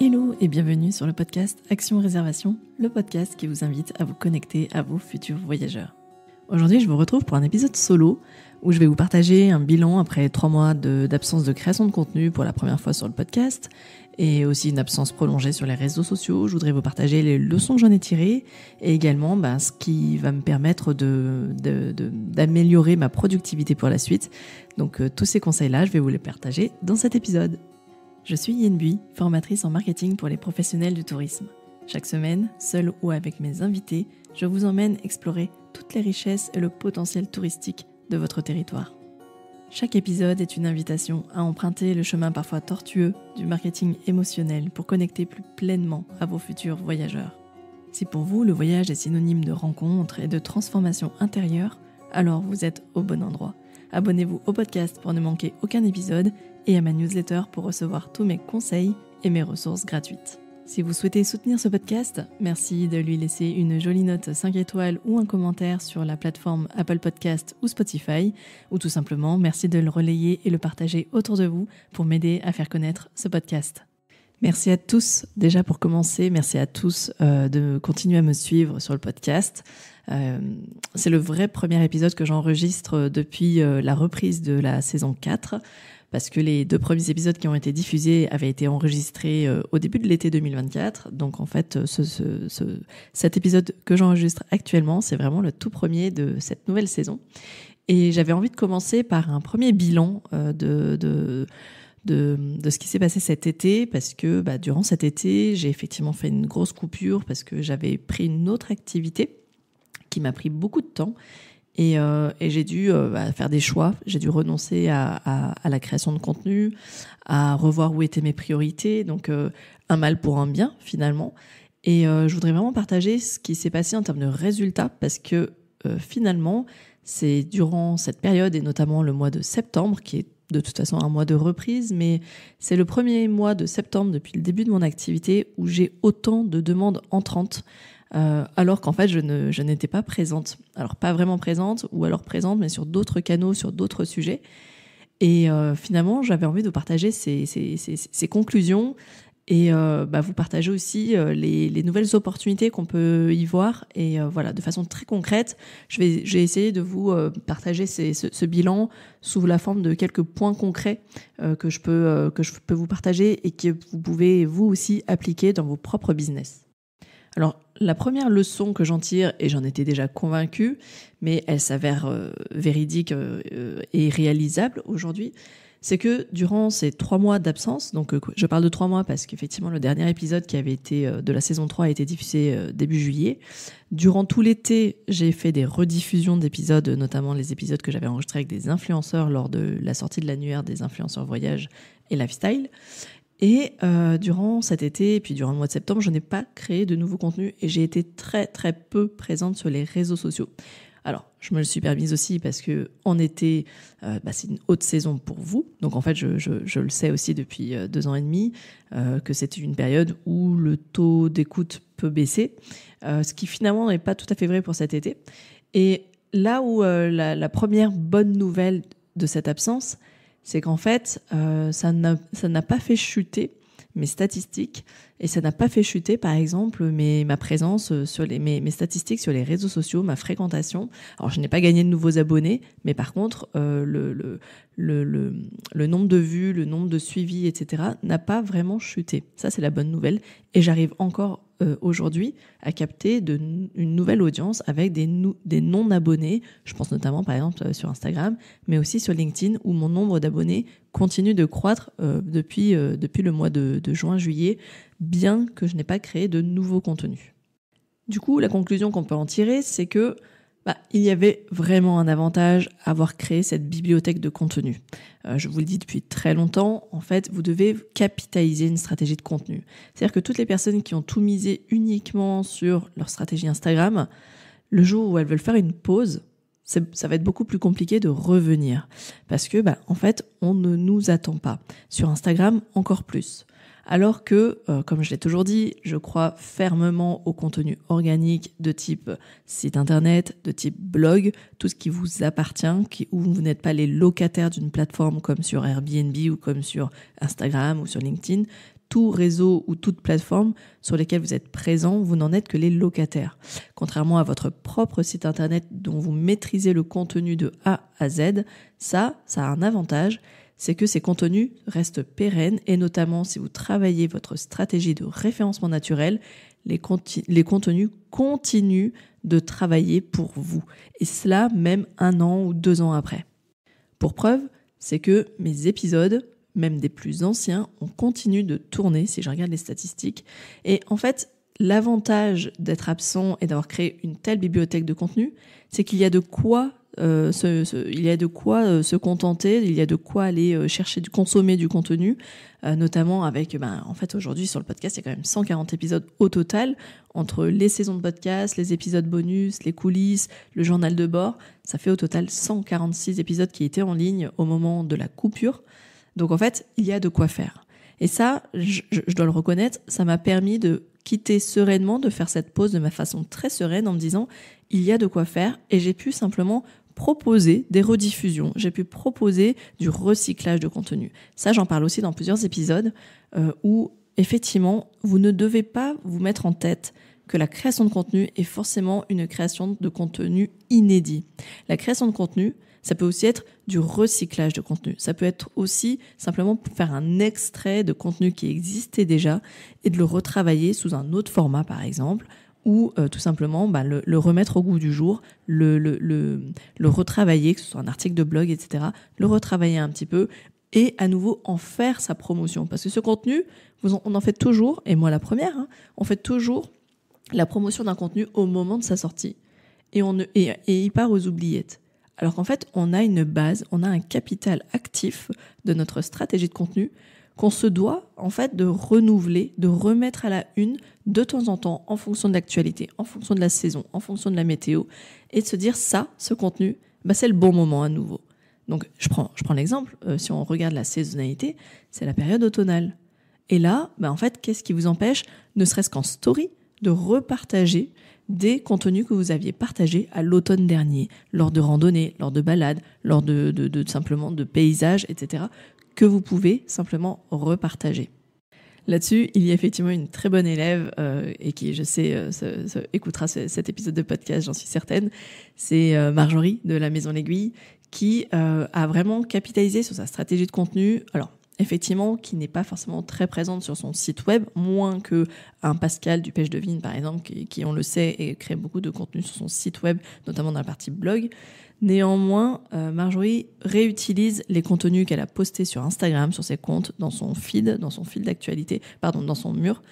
Hello et bienvenue sur le podcast Action Réservation, le podcast qui vous invite à vous connecter à vos futurs voyageurs. Aujourd'hui, je vous retrouve pour un épisode solo où je vais vous partager un bilan après 3 mois d'absence de création de contenu pour la première fois sur le podcast et aussi une absence prolongée sur les réseaux sociaux. Je voudrais vous partager les leçons que j'en ai tirées et également ce qui va me permettre d'améliorer ma productivité pour la suite. Donc tous ces conseils-là, je vais vous les partager dans cet épisode. Je suis Yen Bui, formatrice en marketing pour les professionnels du tourisme. Chaque semaine, seule ou avec mes invités, je vous emmène explorer toutes les richesses et le potentiel touristique de votre territoire. Chaque épisode est une invitation à emprunter le chemin parfois tortueux du marketing émotionnel pour connecter plus pleinement à vos futurs voyageurs. Si pour vous, le voyage est synonyme de rencontre et de transformation intérieure, alors vous êtes au bon endroit. Abonnez-vous au podcast pour ne manquer aucun épisode et à ma newsletter pour recevoir tous mes conseils et mes ressources gratuites. Si vous souhaitez soutenir ce podcast, merci de lui laisser une jolie note 5 étoiles ou un commentaire sur la plateforme Apple Podcast ou Spotify, ou tout simplement merci de le relayer et le partager autour de vous pour m'aider à faire connaître ce podcast. Merci à tous, déjà pour commencer, merci à tous de continuer à me suivre sur le podcast. C'est le vrai premier épisode que j'enregistre depuis la reprise de la saison 4, parce que les 2 premiers épisodes qui ont été diffusés avaient été enregistrés au début de l'été 2024. Donc en fait, cet épisode que j'enregistre actuellement, c'est vraiment le tout premier de cette nouvelle saison. Et j'avais envie de commencer par un premier bilan de ce qui s'est passé cet été, parce que durant cet été, j'ai effectivement fait une grosse coupure parce que j'avais pris une autre activité qui m'a pris beaucoup de temps et j'ai dû faire des choix. J'ai dû renoncer à la création de contenu, à revoir où étaient mes priorités, donc un mal pour un bien finalement. Et je voudrais vraiment partager ce qui s'est passé en termes de résultats, parce que finalement, c'est durant cette période et notamment le mois de septembre qui est de toute façon un mois de reprise, mais c'est le premier mois de septembre depuis le début de mon activité où j'ai autant de demandes entrantes, alors qu'en fait je n'étais pas présente. Alors pas vraiment présente, ou alors présente mais sur d'autres canaux, sur d'autres sujets. Et finalement j'avais envie de vous partager ces conclusions et vous partager aussi les nouvelles opportunités qu'on peut y voir. Et voilà, de façon très concrète, j'ai essayé de vous partager ce bilan sous la forme de quelques points concrets que je peux vous partager et que vous pouvez vous aussi appliquer dans vos propres business. Alors, la première leçon que j'en tire, et j'en étais déjà convaincue, mais elle s'avère véridique et réalisable aujourd'hui, c'est que durant ces 3 mois d'absence, donc je parle de 3 mois parce qu'effectivement le dernier épisode qui avait été de la saison 3 a été diffusé début juillet. Durant tout l'été, j'ai fait des rediffusions d'épisodes, notamment les épisodes que j'avais enregistrés avec des influenceurs lors de la sortie de l'annuaire des influenceurs voyage et lifestyle. Et durant cet été et puis durant le mois de septembre, je n'ai pas créé de nouveaux contenus et j'ai été très très peu présente sur les réseaux sociaux. Alors, je me le suis permise aussi parce que en été, c'est une haute saison pour vous. Donc en fait, je le sais aussi depuis 2 ans et demi que c'est une période où le taux d'écoute peut baisser, ce qui finalement n'est pas tout à fait vrai pour cet été. Et là où la première bonne nouvelle de cette absence, c'est qu'en fait, ça n'a pas fait chuter mes statistiques et ça n'a pas fait chuter, par exemple, ma présence sur mes statistiques sur les réseaux sociaux, ma fréquentation. Alors, je n'ai pas gagné de nouveaux abonnés, mais par contre, le nombre de vues, le nombre de suivis, etc., n'a pas vraiment chuté. Ça, c'est la bonne nouvelle. Et j'arrive encore aujourd'hui à capter une nouvelle audience avec des non-abonnés. Je pense notamment, par exemple, sur Instagram, mais aussi sur LinkedIn, où mon nombre d'abonnés continue de croître depuis le mois de juin-juillet, bien que je n'ai pas créé de nouveaux contenus. Du coup, la conclusion qu'on peut en tirer, c'est que il y avait vraiment un avantage à avoir créé cette bibliothèque de contenu. Je vous le dis depuis très longtemps, en fait, vous devez capitaliser une stratégie de contenu. C'est-à-dire que toutes les personnes qui ont tout misé uniquement sur leur stratégie Instagram, le jour où elles veulent faire une pause, ça va être beaucoup plus compliqué de revenir. Parce que, en fait, on ne nous attend pas. Sur Instagram, encore plus. Alors que, comme je l'ai toujours dit, je crois fermement au contenu organique de type site internet, de type blog, tout ce qui vous appartient, où vous n'êtes pas les locataires d'une plateforme comme sur Airbnb ou comme sur Instagram ou sur LinkedIn. tout réseau ou toute plateforme sur lesquelles vous êtes présent, vous n'en êtes que les locataires. Contrairement à votre propre site internet dont vous maîtrisez le contenu de A à Z, ça a un avantage, c'est que ces contenus restent pérennes et notamment si vous travaillez votre stratégie de référencement naturel, les contenus continuent de travailler pour vous. Et cela même 1 an ou 2 ans après. Pour preuve, c'est que mes épisodes, même des plus anciens, on continue de tourner si je regarde les statistiques. Et en fait, l'avantage d'être absent et d'avoir créé une telle bibliothèque de contenu, c'est qu'il y a de quoi se contenter, il y a de quoi aller chercher, consommer du contenu, notamment avec, en fait aujourd'hui sur le podcast, il y a quand même 140 épisodes au total, entre les saisons de podcast, les épisodes bonus, les coulisses, le journal de bord, ça fait au total 146 épisodes qui étaient en ligne au moment de la coupure. Donc en fait, il y a de quoi faire. Et ça, je dois le reconnaître, ça m'a permis de quitter sereinement, de faire cette pause de ma façon très sereine en me disant il y a de quoi faire et j'ai pu simplement proposer des rediffusions, j'ai pu proposer du recyclage de contenu. Ça, j'en parle aussi dans plusieurs épisodes où effectivement, vous ne devez pas vous mettre en tête que la création de contenu est forcément une création de contenu inédit. La création de contenu, ça peut aussi être du recyclage de contenu. Ça peut être aussi simplement faire un extrait de contenu qui existait déjà et de le retravailler sous un autre format, par exemple, ou tout simplement le remettre au goût du jour, le retravailler, que ce soit un article de blog, etc., le retravailler un petit peu et à nouveau en faire sa promotion. Parce que ce contenu, on en fait toujours, et moi la première, on fait toujours la promotion d'un contenu au moment de sa sortie et il part aux oubliettes. Alors qu'en fait, on a une base, on a un capital actif de notre stratégie de contenu qu'on se doit en fait de renouveler, de remettre à la une de temps en temps en fonction de l'actualité, en fonction de la saison, en fonction de la météo et de se dire ce contenu, c'est le bon moment à nouveau. Donc je prends l'exemple, si on regarde la saisonnalité, c'est la période automnale. Et là, en fait, qu'est-ce qui vous empêche, ne serait-ce qu'en story, de repartager des contenus que vous aviez partagés à l'automne dernier, lors de randonnées, lors de balades, lors de simplement de paysages, etc., que vous pouvez simplement repartager. Là-dessus, il y a effectivement une très bonne élève et qui, je sais, écoutera cet épisode de podcast, j'en suis certaine. C'est Marjorie de la Maison L'Aiguille qui a vraiment capitalisé sur sa stratégie de contenu. Alors, effectivement, qui n'est pas forcément très présente sur son site web, moins que un Pascal du Pêche de Vigne, par exemple, qui, on le sait, et crée beaucoup de contenu sur son site web, notamment dans la partie blog. Néanmoins, Marjorie réutilise les contenus qu'elle a postés sur Instagram, sur ses comptes, dans son feed d'actualité, dans son mur.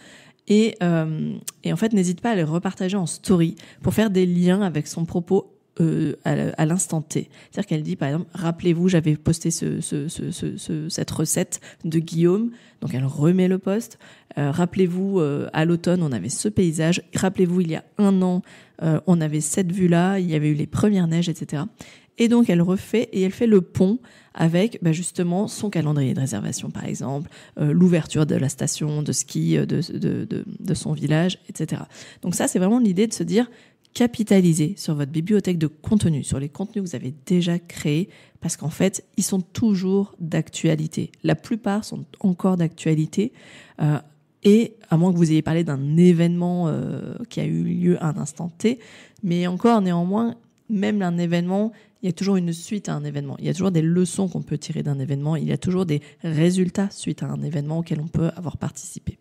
Et en fait, n'hésite pas à les repartager en story pour faire des liens avec son propos à l'instant T. C'est-à-dire qu'elle dit, par exemple, rappelez-vous, j'avais posté cette recette de Guillaume, donc elle remet le post. Rappelez-vous, à l'automne, on avait ce paysage. Rappelez-vous, il y a 1 an, on avait cette vue-là, il y avait eu les premières neiges, etc. Et donc, elle refait et elle fait le pont avec justement son calendrier de réservation, par exemple, l'ouverture de la station de ski de son village, etc. Donc ça, c'est vraiment l'idée de se dire, capitalisez sur votre bibliothèque de contenu, sur les contenus que vous avez déjà créés, parce qu'en fait, ils sont toujours d'actualité. La plupart sont encore d'actualité, et à moins que vous ayez parlé d'un événement qui a eu lieu à un instant T, mais encore néanmoins, même un événement, il y a toujours une suite à un événement. Il y a toujours des leçons qu'on peut tirer d'un événement, il y a toujours des résultats suite à un événement auquel on peut avoir participé.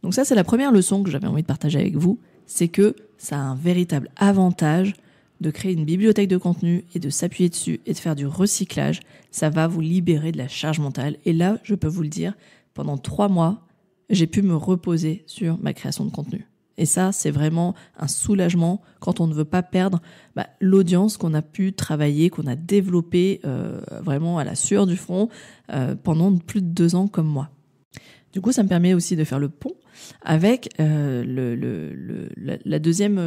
Donc ça, c'est la première leçon que j'avais envie de partager avec vous, c'est que ça a un véritable avantage de créer une bibliothèque de contenu et de s'appuyer dessus et de faire du recyclage. Ça va vous libérer de la charge mentale. Et là, je peux vous le dire, pendant 3 mois, j'ai pu me reposer sur ma création de contenu. Et ça, c'est vraiment un soulagement quand on ne veut pas perdre l'audience qu'on a pu travailler, qu'on a développée vraiment à la sueur du front pendant plus de 2 ans comme moi. Du coup, ça me permet aussi de faire le pont avec la deuxième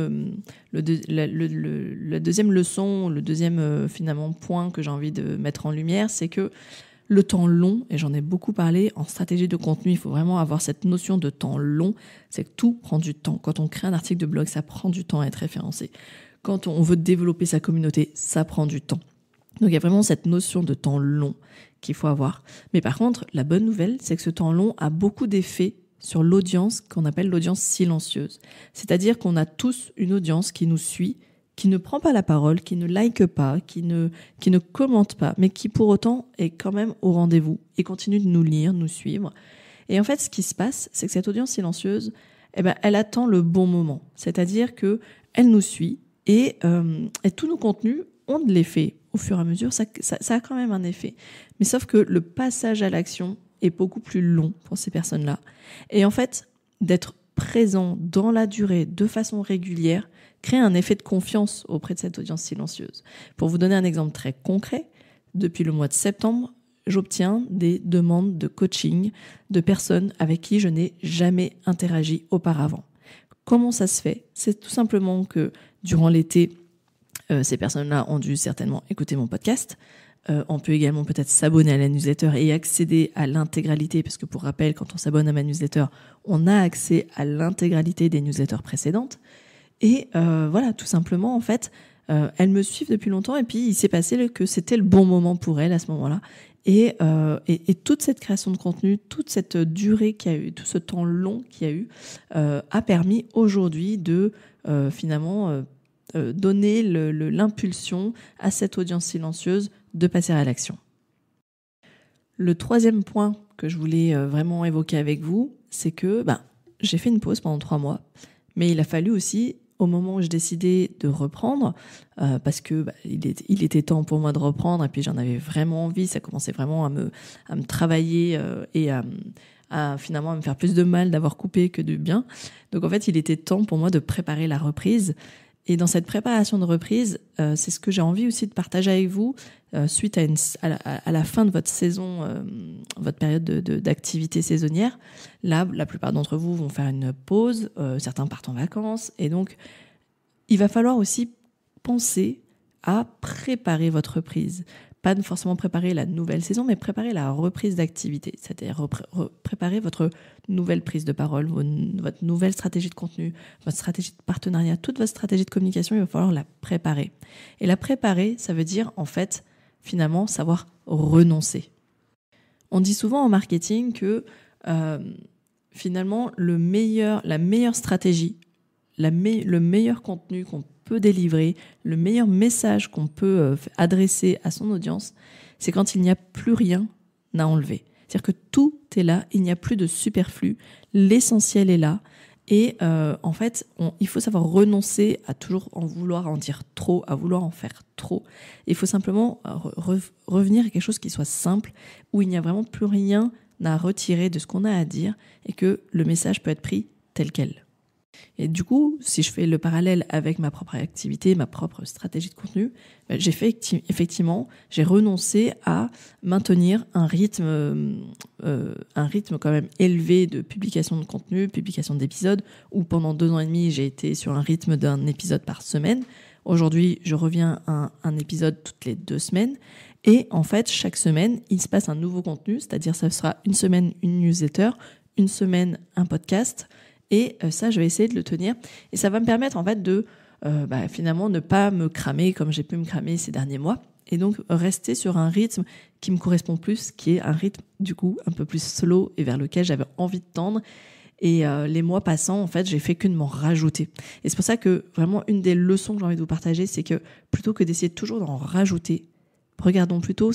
leçon, le deuxième finalement point que j'ai envie de mettre en lumière, c'est que le temps long, et j'en ai beaucoup parlé, en stratégie de contenu, il faut vraiment avoir cette notion de temps long, c'est que tout prend du temps. Quand on crée un article de blog, ça prend du temps à être référencé. Quand on veut développer sa communauté, ça prend du temps. Donc il y a vraiment cette notion de temps long qu'il faut avoir. Mais par contre, la bonne nouvelle, c'est que ce temps long a beaucoup d'effets sur l'audience qu'on appelle l'audience silencieuse. C'est-à-dire qu'on a tous une audience qui nous suit, qui ne prend pas la parole, qui ne like pas, qui ne commente pas, mais qui pour autant est quand même au rendez-vous et continue de nous lire, nous suivre. Et en fait, ce qui se passe, c'est que cette audience silencieuse, elle attend le bon moment. C'est-à-dire que elle nous suit et tous nos contenus ont de l'effet. Au fur et à mesure, ça a quand même un effet. Mais sauf que le passage à l'action est beaucoup plus long pour ces personnes-là. Et en fait, d'être présent dans la durée de façon régulière crée un effet de confiance auprès de cette audience silencieuse. Pour vous donner un exemple très concret, depuis le mois de septembre, j'obtiens des demandes de coaching de personnes avec qui je n'ai jamais interagi auparavant. Comment ça se fait ? C'est tout simplement que durant l'été, ces personnes-là ont dû certainement écouter mon podcast. On peut également peut-être s'abonner à la newsletter et accéder à l'intégralité, parce que pour rappel, quand on s'abonne à ma newsletter, on a accès à l'intégralité des newsletters précédentes. Et voilà, tout simplement, en fait, elles me suivent depuis longtemps et puis il s'est passé que c'était le bon moment pour elles à ce moment-là. Et toute cette création de contenu, toute cette durée qu'il y a eu, tout ce temps long qu'il y a eu, a permis aujourd'hui de finalement donner l'impulsion à cette audience silencieuse de passer à l'action. Le troisième point que je voulais vraiment évoquer avec vous, c'est que j'ai fait une pause pendant 3 mois, mais il a fallu aussi, au moment où je décidais de reprendre, parce que il était temps pour moi de reprendre, et puis j'en avais vraiment envie, ça commençait vraiment à me travailler et à finalement me faire plus de mal d'avoir coupé que de bien. Donc en fait, il était temps pour moi de préparer la reprise. Et dans cette préparation de reprise, c'est ce que j'ai envie aussi de partager avec vous suite à la fin de votre saison, votre période d'activité saisonnière. Là, la plupart d'entre vous vont faire une pause, certains partent en vacances. Et donc, il va falloir aussi penser à préparer votre reprise. Pas forcément préparer la nouvelle saison, mais préparer la reprise d'activité. C'est-à-dire préparer votre nouvelle prise de parole, votre nouvelle stratégie de contenu, votre stratégie de partenariat, toute votre stratégie de communication, il va falloir la préparer. Et la préparer, ça veut dire, en fait, finalement, savoir renoncer. On dit souvent en marketing que, finalement, la meilleure stratégie, le meilleur contenu qu'on peut délivrer, le meilleur message qu'on peut adresser à son audience, c'est quand il n'y a plus rien à enlever. C'est-à-dire que tout est là, il n'y a plus de superflu, l'essentiel est là. Et en fait, il faut savoir renoncer à toujours en vouloir en dire trop, à vouloir en faire trop. Il faut simplement revenir à quelque chose qui soit simple, où il n'y a vraiment plus rien à retirer de ce qu'on a à dire et que le message peut être pris tel quel. Et du coup, si je fais le parallèle avec ma propre activité, ma propre stratégie de contenu, j'ai renoncé à maintenir un rythme quand même élevé de publication de contenu, publication d'épisodes, où pendant 2 ans et demi, j'ai été sur un rythme d'un épisode par semaine. Aujourd'hui, je reviens à un épisode toutes les 2 semaines. Et en fait, chaque semaine, il se passe un nouveau contenu, c'est-à-dire ça sera une semaine une newsletter, une semaine un podcast. Et ça, je vais essayer de le tenir. Et ça va me permettre en fait de finalement ne pas me cramer comme j'ai pu me cramer ces derniers mois. Et donc rester sur un rythme qui me correspond plus, qui est un rythme du coup un peu plus slow et vers lequel j'avais envie de tendre. Et les mois passant, en fait, j'ai fait que de m'en rajouter. Et c'est pour ça que vraiment une des leçons que j'ai envie de vous partager, c'est que plutôt que d'essayer toujours d'en rajouter, regardons plutôt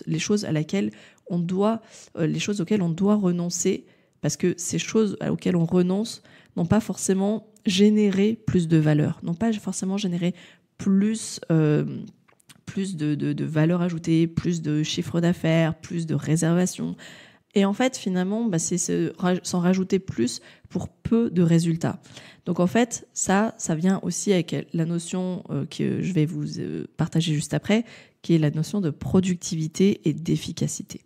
les choses auxquelles on doit renoncer. Parce que ces choses auxquelles on renonce n'ont pas forcément généré plus de valeur, n'ont pas forcément généré plus de valeur ajoutée, plus de chiffre d'affaires, plus de réservations. Et en fait, finalement, c'est s'en rajouter plus pour peu de résultats. Donc en fait, ça vient aussi avec la notion que je vais vous partager juste après, qui est la notion de productivité et d'efficacité.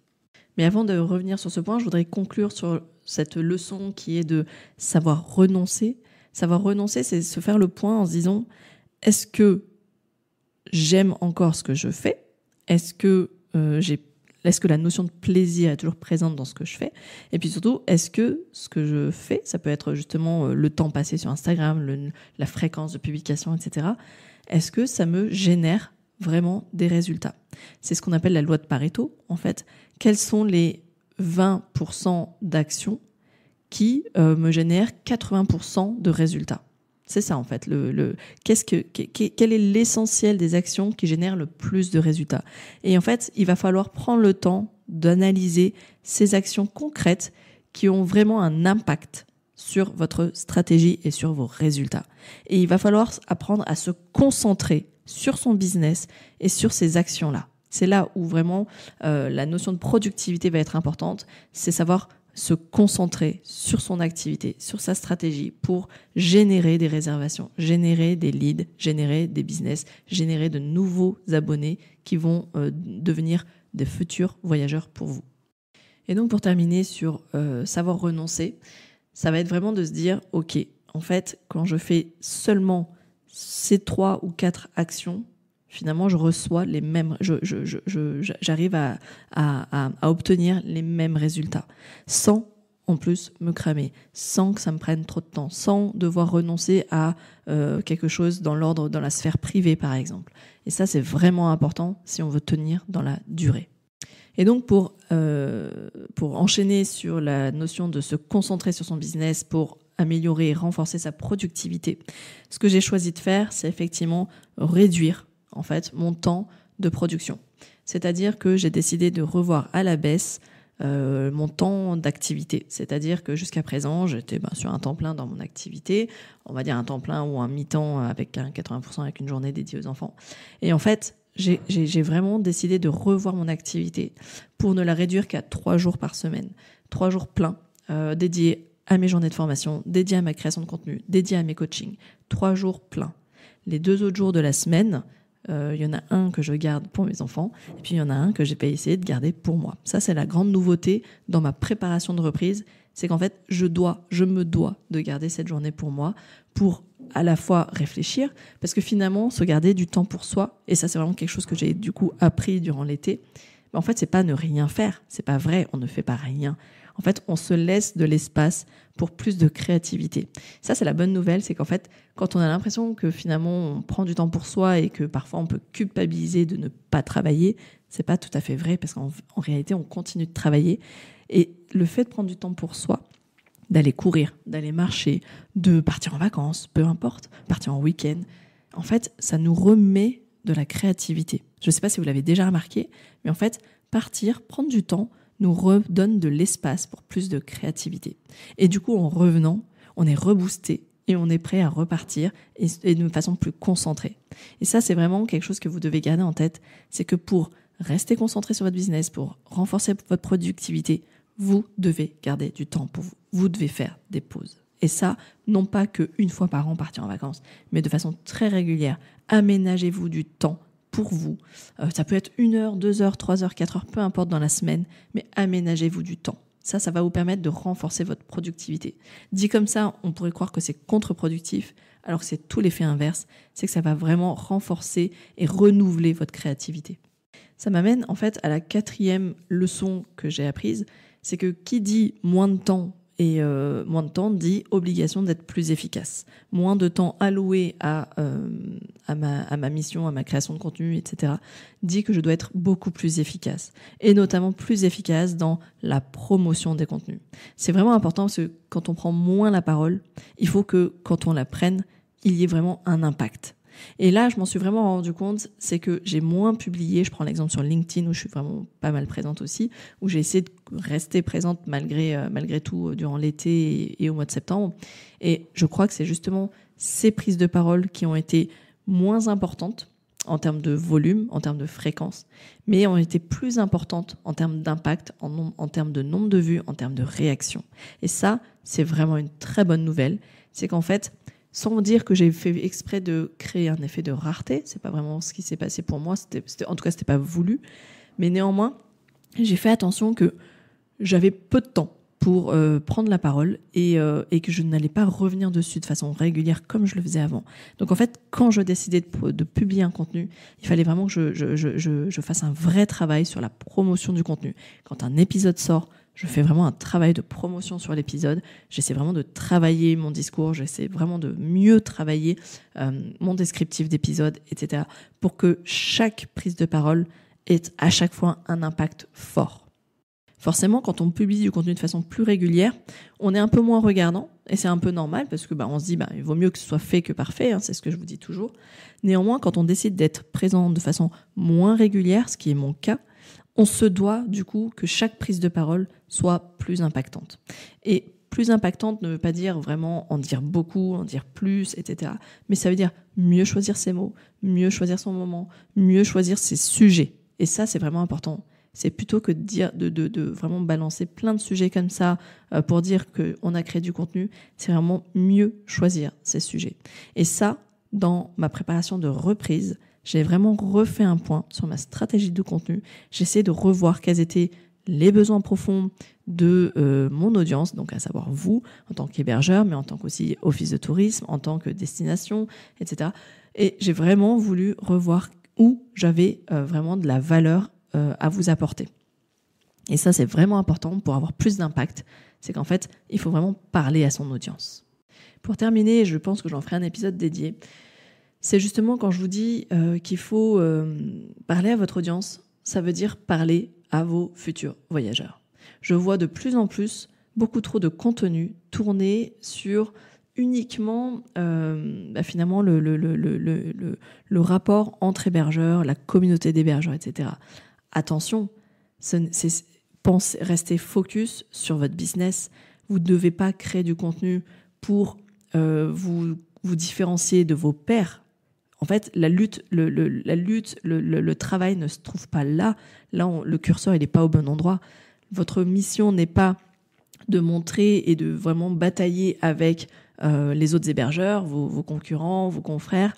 Mais avant de revenir sur ce point, je voudrais conclure sur cette leçon qui est de savoir renoncer. Savoir renoncer, c'est se faire le point en se disant, est-ce que j'aime encore ce que je fais ? Est-ce que la notion de plaisir est toujours présente dans ce que je fais ? Et puis surtout, est-ce que ce que je fais, ça peut être justement le temps passé sur Instagram, la fréquence de publication, etc. Est-ce que ça me génère vraiment des résultats ? C'est ce qu'on appelle la loi de Pareto, en fait. Quels sont les 20% d'actions qui me génèrent 80% de résultats. C'est ça en fait. Quel est l'essentiel des actions qui génèrent le plus de résultats? Et en fait, il va falloir prendre le temps d'analyser ces actions concrètes qui ont vraiment un impact sur votre stratégie et sur vos résultats. Et il va falloir apprendre à se concentrer sur son business et sur ces actions-là. C'est là où vraiment la notion de productivité va être importante. C'est savoir se concentrer sur son activité, sur sa stratégie pour générer des réservations, générer des leads, générer des business, générer de nouveaux abonnés qui vont devenir des futurs voyageurs pour vous. Et donc pour terminer sur savoir renoncer, ça va être vraiment de se dire, ok, en fait, quand je fais seulement ces 3 ou 4 actions, finalement, je reçois les mêmes, j'arrive à obtenir les mêmes résultats, sans en plus me cramer, sans que ça me prenne trop de temps, sans devoir renoncer à quelque chose dans l'ordre, dans la sphère privée par exemple. Et ça, c'est vraiment important si on veut tenir dans la durée. Et donc pour enchaîner sur la notion de se concentrer sur son business pour améliorer et renforcer sa productivité, ce que j'ai choisi de faire, c'est effectivement réduire en fait mon temps de production. C'est-à-dire que j'ai décidé de revoir à la baisse mon temps d'activité. C'est-à-dire que jusqu'à présent, j'étais sur un temps plein dans mon activité, on va dire un temps plein ou un mi-temps avec un 80% avec une journée dédiée aux enfants. Et en fait, j'ai vraiment décidé de revoir mon activité pour ne la réduire qu'à 3 jours par semaine. 3 jours pleins, dédiés à mes journées de formation, dédiés à ma création de contenu, dédiés à mes coachings. 3 jours pleins. Les 2 autres jours de la semaine, il y en a un que je garde pour mes enfants et puis il y en a un que j'ai pas essayé de garder pour moi. Ça, c'est la grande nouveauté dans ma préparation de reprise. C'est qu'en fait, je me dois de garder cette journée pour moi pour à la fois réfléchir, parce que finalement, se garder du temps pour soi, et ça c'est vraiment quelque chose que j'ai du coup appris durant l'été, mais en fait c'est pas ne rien faire, c'est pas vrai, on ne fait pas rien. En fait, on se laisse de l'espace pour plus de créativité. Ça, c'est la bonne nouvelle, c'est qu'en fait, quand on a l'impression que finalement on prend du temps pour soi et que parfois on peut culpabiliser de ne pas travailler, c'est pas tout à fait vrai, parce qu'en réalité, on continue de travailler. Et le fait de prendre du temps pour soi, d'aller courir, d'aller marcher, de partir en vacances, peu importe, partir en week-end, en fait, ça nous remet de la créativité. Je ne sais pas si vous l'avez déjà remarqué, mais en fait, partir, prendre du temps, nous redonne de l'espace pour plus de créativité. Et du coup, en revenant, on est reboosté et on est prêt à repartir et de façon plus concentrée. Et ça, c'est vraiment quelque chose que vous devez garder en tête, c'est que pour rester concentré sur votre business, pour renforcer votre productivité, vous devez garder du temps pour vous. Vous devez faire des pauses. Et ça, non pas qu'une fois par an partir en vacances, mais de façon très régulière. Aménagez-vous du temps pour vous. Ça peut être 1 heure, 2 heures, 3 heures, 4 heures, peu importe dans la semaine, mais aménagez-vous du temps. Ça va vous permettre de renforcer votre productivité. Dit comme ça, on pourrait croire que c'est contre-productif, alors que c'est tout l'effet inverse. C'est que ça va vraiment renforcer et renouveler votre créativité. Ça m'amène en fait à la 4e leçon que j'ai apprise, c'est que qui dit moins de temps et moins de temps dit obligation d'être plus efficace. Moins de temps alloué à ma mission, à ma création de contenu, etc. dit que je dois être beaucoup plus efficace. Et notamment plus efficace dans la promotion des contenus. C'est vraiment important parce que quand on prend moins la parole, il faut que quand on la prenne, il y ait vraiment un impact. Et là, je m'en suis vraiment rendu compte, c'est que j'ai moins publié. Je prends l'exemple sur LinkedIn où je suis vraiment pas mal présente aussi, où j'ai essayé de rester présente malgré tout durant l'été et au mois de septembre. Et je crois que c'est justement ces prises de parole qui ont été moins importantes en termes de volume, en termes de fréquence, mais ont été plus importantes en termes d'impact, en termes de nombre de vues, en termes de réactions. Et ça, c'est vraiment une très bonne nouvelle. C'est qu'en fait, sans dire que j'ai fait exprès de créer un effet de rareté, c'est pas vraiment ce qui s'est passé pour moi, en tout cas c'était pas voulu, mais néanmoins j'ai fait attention que j'avais peu de temps pour prendre la parole et que je n'allais pas revenir dessus de façon régulière comme je le faisais avant. Donc en fait, quand je décidais de publier un contenu, il fallait vraiment que je fasse un vrai travail sur la promotion du contenu. Quand un épisode sort, je fais vraiment un travail de promotion sur l'épisode. J'essaie vraiment de travailler mon discours, j'essaie vraiment de mieux travailler mon descriptif d'épisode, etc. pour que chaque prise de parole ait à chaque fois un impact fort. Forcément, quand on publie du contenu de façon plus régulière, on est un peu moins regardant, et c'est un peu normal parce que on se dit il vaut mieux que ce soit fait que parfait, c'est ce que je vous dis toujours. Néanmoins, quand on décide d'être présent de façon moins régulière, ce qui est mon cas, on se doit du coup que chaque prise de parole soit plus impactante. Et plus impactante ne veut pas dire vraiment en dire beaucoup, en dire plus, etc. Mais ça veut dire mieux choisir ses mots, mieux choisir son moment, mieux choisir ses sujets. Et ça, c'est vraiment important. C'est plutôt que de vraiment balancer plein de sujets comme ça pour dire qu'on a créé du contenu, c'est vraiment mieux choisir ses sujets. Et ça, dans ma préparation de reprise, j'ai vraiment refait un point sur ma stratégie de contenu. J'essaie de revoir quels étaient les besoins profonds de mon audience, donc à savoir vous, en tant qu'hébergeur, mais en tant qu'aussi office de tourisme, en tant que destination, etc. Et j'ai vraiment voulu revoir où j'avais vraiment de la valeur à vous apporter. Et ça, c'est vraiment important pour avoir plus d'impact. C'est qu'en fait, il faut vraiment parler à son audience. Pour terminer, je pense que j'en ferai un épisode dédié. C'est justement quand je vous dis qu'il faut parler à votre audience, ça veut dire parler à vos futurs voyageurs. Je vois de plus en plus beaucoup trop de contenu tourné sur uniquement finalement le rapport entre hébergeurs, la communauté d'hébergeurs, etc. Attention, restez focus sur votre business. Vous ne devez pas créer du contenu pour vous différencier de vos pairs. En fait, le travail ne se trouve pas là. Là, le curseur, il n'est pas au bon endroit. Votre mission n'est pas de montrer et de vraiment batailler avec les autres hébergeurs, vos concurrents, vos confrères.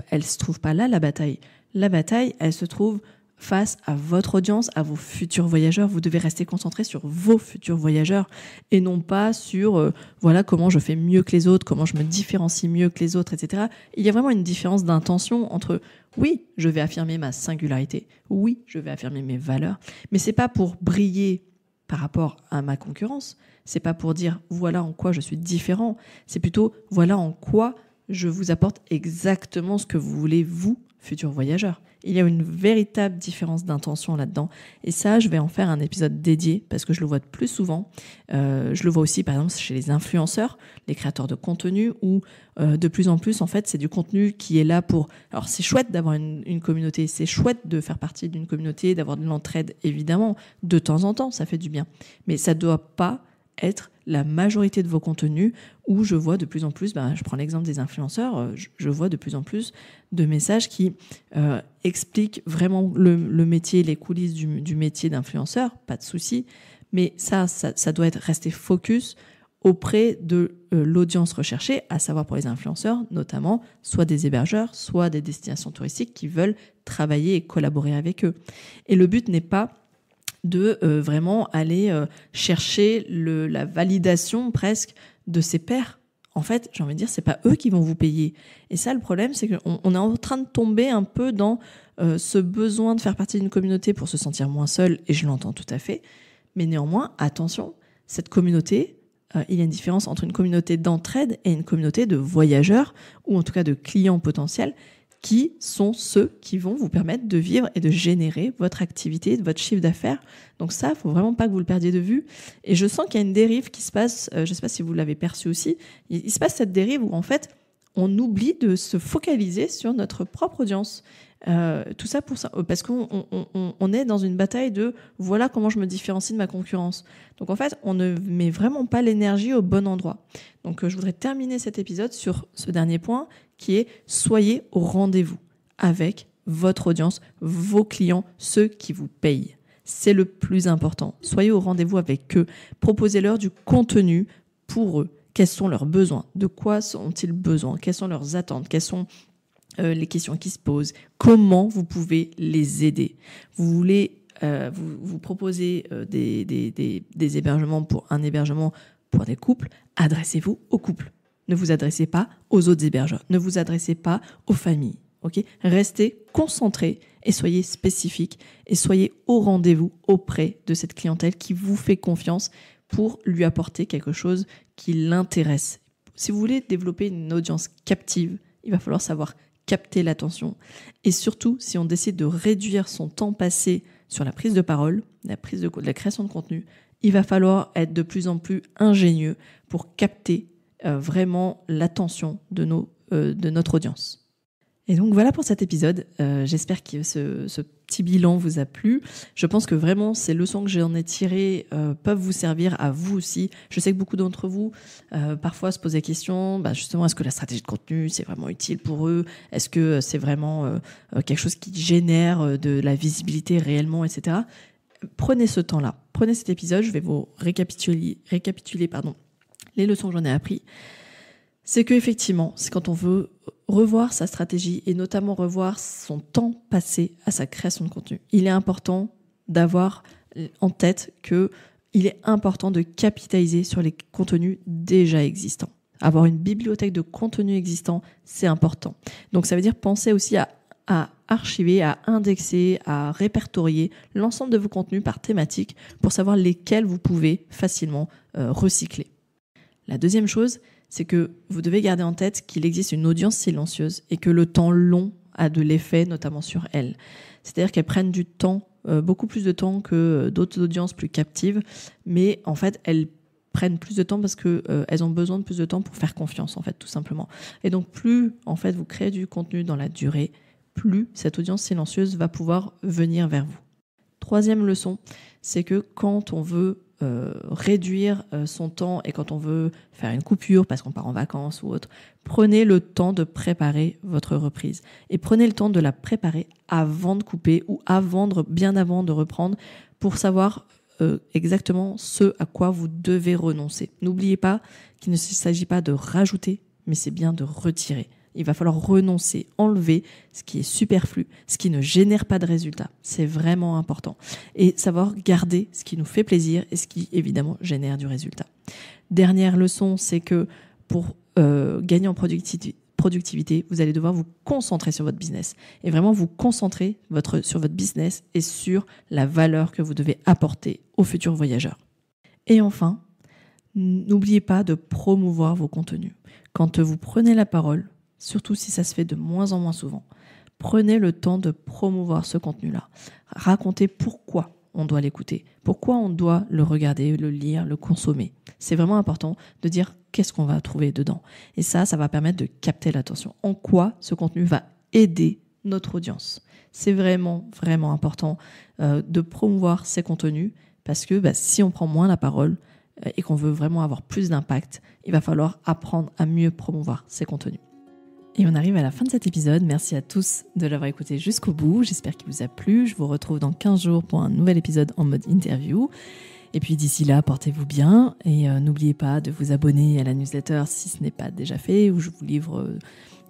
Elle ne se trouve pas là, la bataille. La bataille, elle se trouve face à votre audience, à vos futurs voyageurs. Vous devez rester concentré sur vos futurs voyageurs et non pas sur voilà comment je fais mieux que les autres, comment je me différencie mieux que les autres, etc. Il y a vraiment une différence d'intention entre oui, je vais affirmer ma singularité, oui, je vais affirmer mes valeurs, mais c'est pas pour briller par rapport à ma concurrence, c'est pas pour dire voilà en quoi je suis différent, c'est plutôt voilà en quoi je vous apporte exactement ce que vous voulez, vous, futurs voyageurs. Il y a une véritable différence d'intention là-dedans. Et ça, je vais en faire un épisode dédié parce que je le vois de plus souvent. Je le vois aussi, par exemple, chez les influenceurs, les créateurs de contenu où de plus en plus, en fait, c'est du contenu qui est là pour... Alors, c'est chouette d'avoir une communauté. C'est chouette de faire partie d'une communauté, d'avoir de l'entraide, évidemment. De temps en temps, ça fait du bien. Mais ça ne doit pas être la majorité de vos contenus où je vois de plus en plus, je prends l'exemple des influenceurs, je vois de plus en plus de messages qui expliquent vraiment le métier, les coulisses du métier d'influenceur, pas de souci, mais ça doit rester focus auprès de l'audience recherchée, à savoir pour les influenceurs, notamment soit des hébergeurs, soit des destinations touristiques qui veulent travailler et collaborer avec eux. Et le but n'est pas de vraiment aller chercher la validation presque de ses pairs. En fait, j'ai envie de dire, c'est pas eux qui vont vous payer. Et ça, le problème, c'est qu'on est en train de tomber un peu dans ce besoin de faire partie d'une communauté pour se sentir moins seul, et je l'entends tout à fait. Mais néanmoins, attention, cette communauté, il y a une différence entre une communauté d'entraide et une communauté de voyageurs, ou en tout cas de clients potentiels, qui sont ceux qui vont vous permettre de vivre et de générer votre activité, votre chiffre d'affaires. Donc ça, il ne faut vraiment pas que vous le perdiez de vue. Et je sens qu'il y a une dérive qui se passe, je ne sais pas si vous l'avez perçu aussi, il se passe cette dérive où en fait, on oublie de se focaliser sur notre propre audience. Tout ça pour ça, parce qu'on est dans une bataille de voilà comment je me différencie de ma concurrence. Donc en fait, on ne met vraiment pas l'énergie au bon endroit. Donc je voudrais terminer cet épisode sur ce dernier point qui est soyez au rendez-vous avec votre audience, vos clients, ceux qui vous payent. C'est le plus important. Soyez au rendez-vous avec eux. Proposez-leur du contenu pour eux. Quels sont leurs besoins? De quoi ont-ils besoin? Quelles sont leurs attentes? Quelles sont les questions qui se posent? Comment vous pouvez les aider? Vous voulez vous proposer des hébergements pour un hébergement pour des couples? Adressez-vous aux couples. Ne vous adressez pas aux autres hébergeurs. Ne vous adressez pas aux familles. Okay? Restez concentrés et soyez spécifiques et soyez au rendez-vous auprès de cette clientèle qui vous fait confiance pour lui apporter quelque chose qui l'intéresse. Si vous voulez développer une audience captive, il va falloir savoir capter l'attention. Et surtout, si on décide de réduire son temps passé sur la prise de parole, la création de contenu, il va falloir être de plus en plus ingénieux pour capter vraiment l'attention de notre audience. Et donc voilà pour cet épisode. J'espère que ce petit bilan vous a plu. Je pense que vraiment ces leçons que j'en ai tirées peuvent vous servir à vous aussi. Je sais que beaucoup d'entre vous parfois se posent la question, justement, est-ce que la stratégie de contenu c'est vraiment utile pour eux ? Est-ce que c'est vraiment quelque chose qui génère de la visibilité réellement, etc. Prenez ce temps-là. Prenez cet épisode. Je vais vous récapituler les leçons que j'en ai apprises. C'est qu'effectivement, c'est quand on veut revoir sa stratégie et notamment revoir son temps passé à sa création de contenu. Il est important d'avoir en tête qu'il est important de capitaliser sur les contenus déjà existants. Avoir une bibliothèque de contenus existants, c'est important. Donc ça veut dire penser aussi à archiver, à indexer, à répertorier l'ensemble de vos contenus par thématique pour savoir lesquels vous pouvez facilement recycler. La deuxième chose, c'est que vous devez garder en tête qu'il existe une audience silencieuse et que le temps long a de l'effet, notamment sur elles. C'est-à-dire qu'elles prennent du temps, beaucoup plus de temps que d'autres audiences plus captives, mais en fait, elles prennent plus de temps parce qu'elles ont besoin de plus de temps pour faire confiance, en fait, tout simplement. Et donc, plus en fait, vous créez du contenu dans la durée, plus cette audience silencieuse va pouvoir venir vers vous. Troisième leçon, c'est que quand on veut réduire son temps et quand on veut faire une coupure parce qu'on part en vacances ou autre, prenez le temps de préparer votre reprise et prenez le temps de la préparer avant de couper ou bien avant de reprendre pour savoir exactement ce à quoi vous devez renoncer. N'oubliez pas qu'il ne s'agit pas de rajouter, mais c'est bien de retirer. Il va falloir renoncer, enlever ce qui est superflu, ce qui ne génère pas de résultat. C'est vraiment important. Et savoir garder ce qui nous fait plaisir et ce qui, évidemment, génère du résultat. Dernière leçon, c'est que pour gagner en productivité, vous allez devoir vous concentrer sur votre business. Et vraiment vous concentrer sur votre business et sur la valeur que vous devez apporter aux futurs voyageurs. Et enfin, n'oubliez pas de promouvoir vos contenus. Quand vous prenez la parole, surtout si ça se fait de moins en moins souvent, prenez le temps de promouvoir ce contenu-là. Racontez pourquoi on doit l'écouter, pourquoi on doit le regarder, le lire, le consommer. C'est vraiment important de dire qu'est-ce qu'on va trouver dedans. Et ça va permettre de capter l'attention. En quoi ce contenu va aider notre audience. C'est vraiment, vraiment important de promouvoir ces contenus parce que si on prend moins la parole et qu'on veut vraiment avoir plus d'impact, il va falloir apprendre à mieux promouvoir ces contenus. Et on arrive à la fin de cet épisode. Merci à tous de l'avoir écouté jusqu'au bout. J'espère qu'il vous a plu. Je vous retrouve dans 15 jours pour un nouvel épisode en mode interview. Et puis d'ici là, portez-vous bien. Et n'oubliez pas de vous abonner à la newsletter si ce n'est pas déjà fait, où je vous livre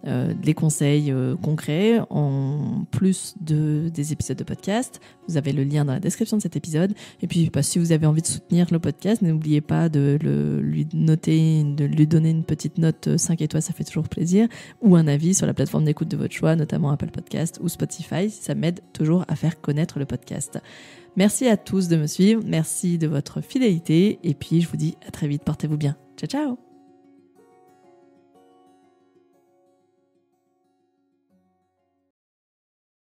des conseils concrets en plus des épisodes de podcast. Vous avez le lien dans la description de cet épisode. Et puis si vous avez envie de soutenir le podcast, n'oubliez pas de lui donner une petite note 5 étoiles, ça fait toujours plaisir, ou un avis sur la plateforme d'écoute de votre choix, notamment Apple Podcast ou Spotify. Ça m'aide toujours à faire connaître le podcast. Merci à tous de me suivre, merci de votre fidélité et puis je vous dis à très vite, portez-vous bien. Ciao ciao.